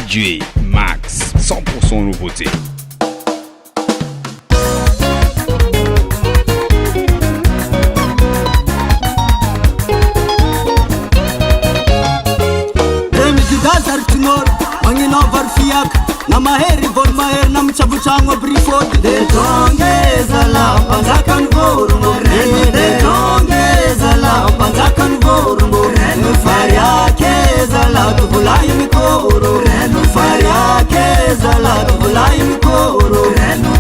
DJ Max, 100% nouveauté. Na maheri von maher na mchavu chango brifod de tongeza la panzakan vorumo de tongeza la panzakan vorumo faria keza la tubulai mikoro faria keza la tubulai mikoro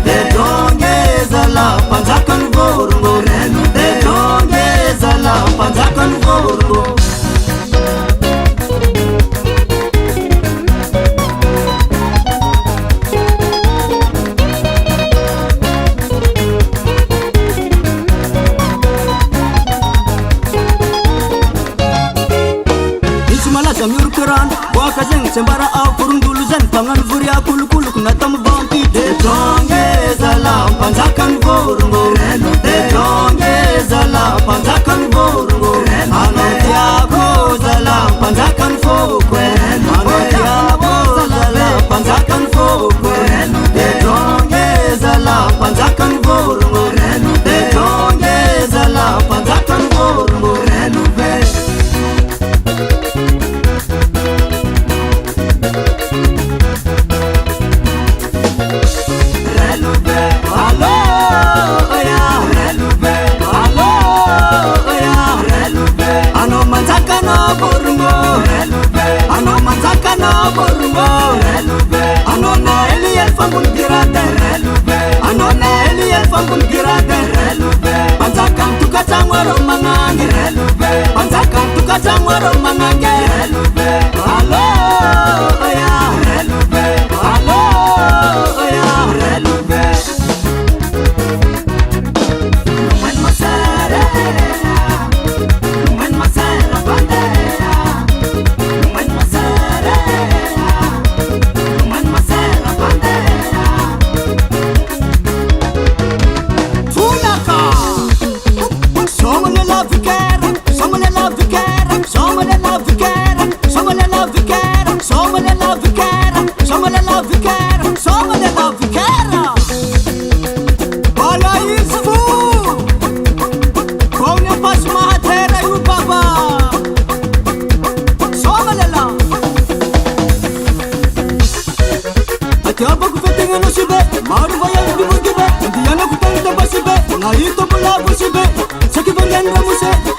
de tongeza la panzakan vorumo de tongeza la panzakan vorumo. Sembara au kurundulu zen pangan furia kulu kulu kuna tamu banki de tongeza la panzakan vorumo de tongeza la panzakan vorumo ano tiako za la panzakan fokwe ano tiako za la panzakan fokwe de tongeza la panzakan vorumo de tongeza la panzakan vorumo Now you don't believe